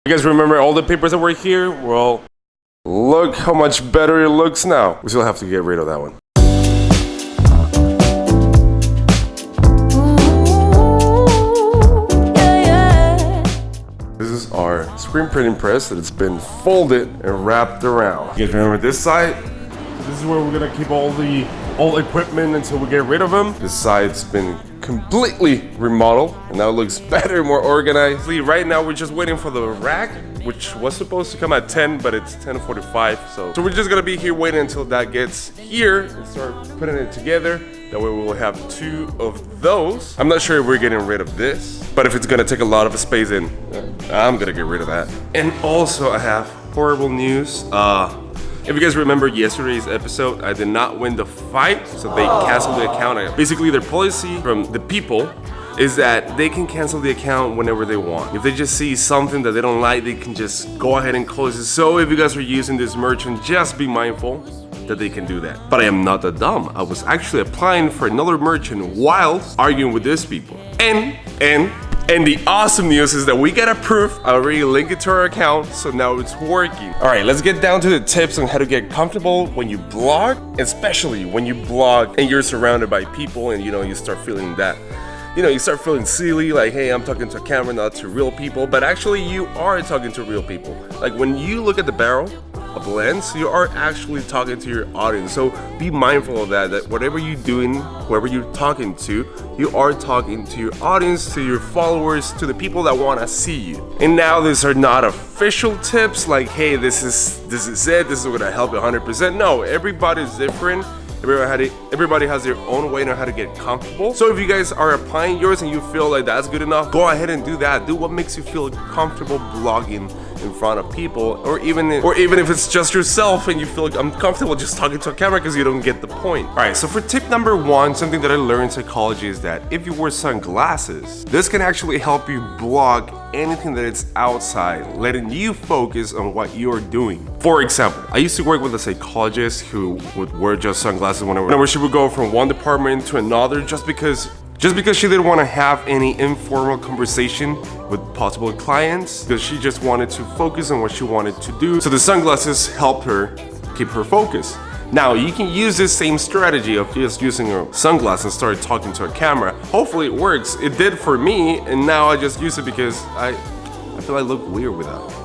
You guys remember all the papers that were here? Well, look how much better it looks now. We still have to get rid of that one. This is our screen printing press that it's been folded and wrapped around. You guys remember this side? This is where we're gonna keep all the old equipment until we get rid of them. This side's been completely remodeled and now it looks better, more organized. Right now we're just waiting for the rack, which was supposed to come at 10, but it's 10:45. So we're just gonna be here waiting until that gets here and start putting it together. That way we will have 2 of those. I'm not sure if we're getting rid of this, but if it's gonna take a lot of space in, I'm gonna get rid of that. And also I have horrible news. If you guys remember yesterday's episode, I did not win the fight, so they canceled the account. Basically, their policy from the people is that they can cancel the account whenever they want. If they just see something that they don't like, they can just go ahead and close it. So if you guys are using this merchant, just be mindful that they can do that. But I am not that dumb. I was actually applying for another merchant while arguing with these people. And the awesome news is that we got approved. I already linked it to our account, so now it's working. All right, let's get down to the tips on how to get comfortable when you blog, especially when you blog and you're surrounded by people and you start feeling that. You start feeling silly, like, hey, I'm talking to a camera, not to real people, but actually you are talking to real people. Like when you look at the barrel of the lens, you are actually talking to your audience. So be mindful of that whatever you're doing, whoever you're talking to, you are talking to your audience, to your followers, to the people that want to see you. And now these are not official tips like, hey, this is it, this is gonna help you 100%. No, everybody's different. Everybody has their own way on how to get comfortable. So if you guys are applying yours and you feel like that's good enough, go ahead and do that. Do what makes you feel comfortable blogging in front of people, or even if it's just yourself and you feel like uncomfortable just talking to a camera because you don't get the point. All right, so for tip number 1, something that I learned in psychology is that if you wear sunglasses, this can actually help you block anything that is outside, letting you focus on what you're doing. For example, I used to work with a psychologist who would wear just sunglasses whenever she would go from one department to another just because she didn't want to have any informal conversation with possible clients, because she just wanted to focus on what she wanted to do. So the sunglasses helped her keep her focus. Now you can use this same strategy of just using your sunglasses and start talking to a camera. Hopefully it works. It did for me, and now I just use it because I feel I look weird without it.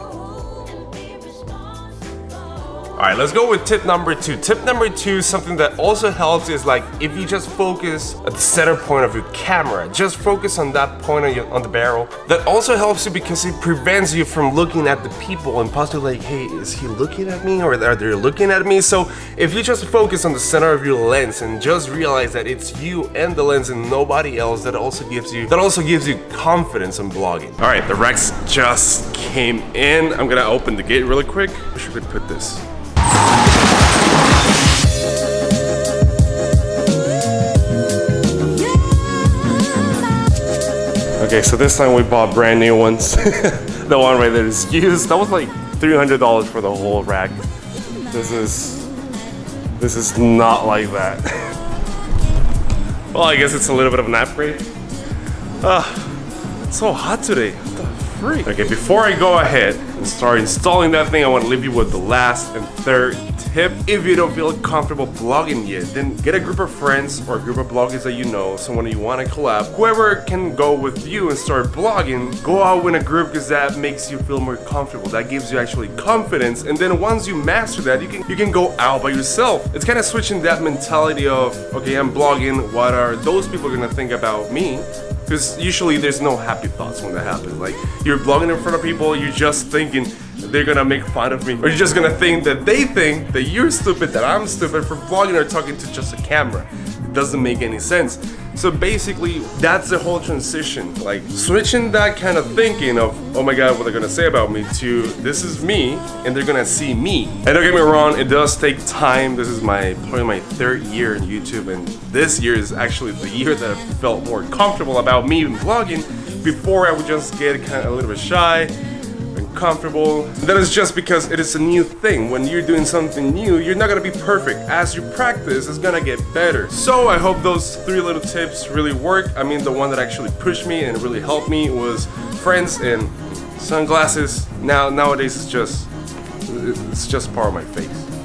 All right, let's go with tip number 2. Tip number 2, something that also helps is like if you just focus at the center point of your camera, just focus on that point on the barrel. That also helps you because it prevents you from looking at the people and possibly like, hey, is he looking at me or are they looking at me? So if you just focus on the center of your lens and just realize that it's you and the lens and nobody else, that also gives you confidence in blogging. All right, the racks just came in. I'm gonna open the gate really quick. Where should we put this? Okay, so this time we bought brand new ones. The one right there is used. That was like $300 for the whole rack. This is not like that. Well, I guess it's a little bit of an upgrade. It's so hot today. What the freak? Okay, before I go ahead and start installing that thing, I want to leave you with the last and third tip. If you don't feel comfortable blogging yet, then get a group of friends or a group of bloggers that you know, someone you want to collab. Whoever can go with you and start blogging, go out in a group because that makes you feel more comfortable. That gives you actually confidence. And then once you master that, you can go out by yourself. It's kind of switching that mentality of, okay, I'm blogging. What are those people going to think about me? Because usually there's no happy thoughts when that happens. Like you're blogging in front of people, you're just thinking they're gonna make fun of me, or you're just gonna think that they think that you're stupid, that I'm stupid for blogging or talking to just a camera. It doesn't make any sense. So basically, that's the whole transition. Like switching that kind of thinking of, oh my God, what they're gonna say about me, to this is me and they're gonna see me. And don't get me wrong, it does take time. This is probably my 3rd year in YouTube, and this year is actually the year that I felt more comfortable about me vlogging. Before I would just get kind of a little bit shy, comfortable. That is just because it is a new thing. When you're doing something new, you're not gonna be perfect. As you practice, it's gonna get better. So I hope those 3 little tips really work. I mean, the one that actually pushed me and really helped me was friends and Sunglasses nowadays it's just part of my face.